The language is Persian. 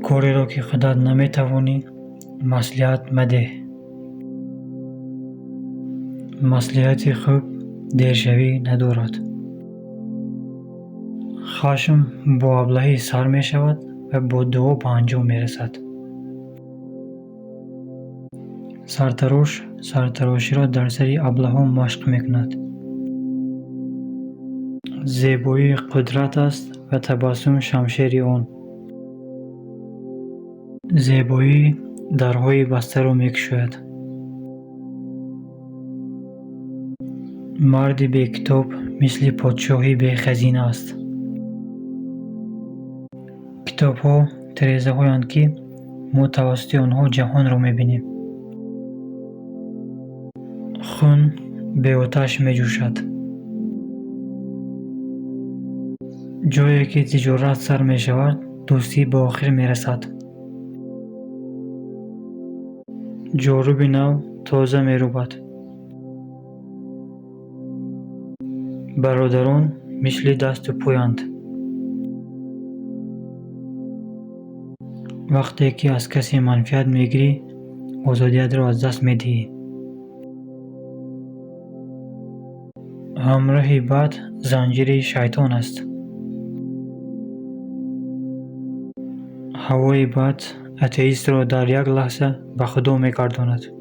کاری را که خودت نمیتوانی مصلحت مده. مصلحت خوب دیرشوی ندارد. خشم با ابلهی سر می شود و با دعا به انجام می رسد. سرتراش سرتراشی را در سر ابلهان مشق می کند. زیبایی قدرت است و تبسم شمشیر آن. زیبایی درهای بسته را می کشاید. مرد بی کتاب مثل پادشاهی بی خزینه است. کتاب ها تریزه هایند که ما توسط آنها جهان را می بینیم. خون به آتش می جوشد. جایی که تجارت سر می شود دوستی به آخر می رسد. جاروب نو تازه می روبد. برادران مثل دست و پایند. وقتی که از کسی منفعت می گیری آزادیت را از دست می دهی. همراه بد زنجیر شیطان است. هوای بد اتئیست را در یک لحظه به خدا می گرداند.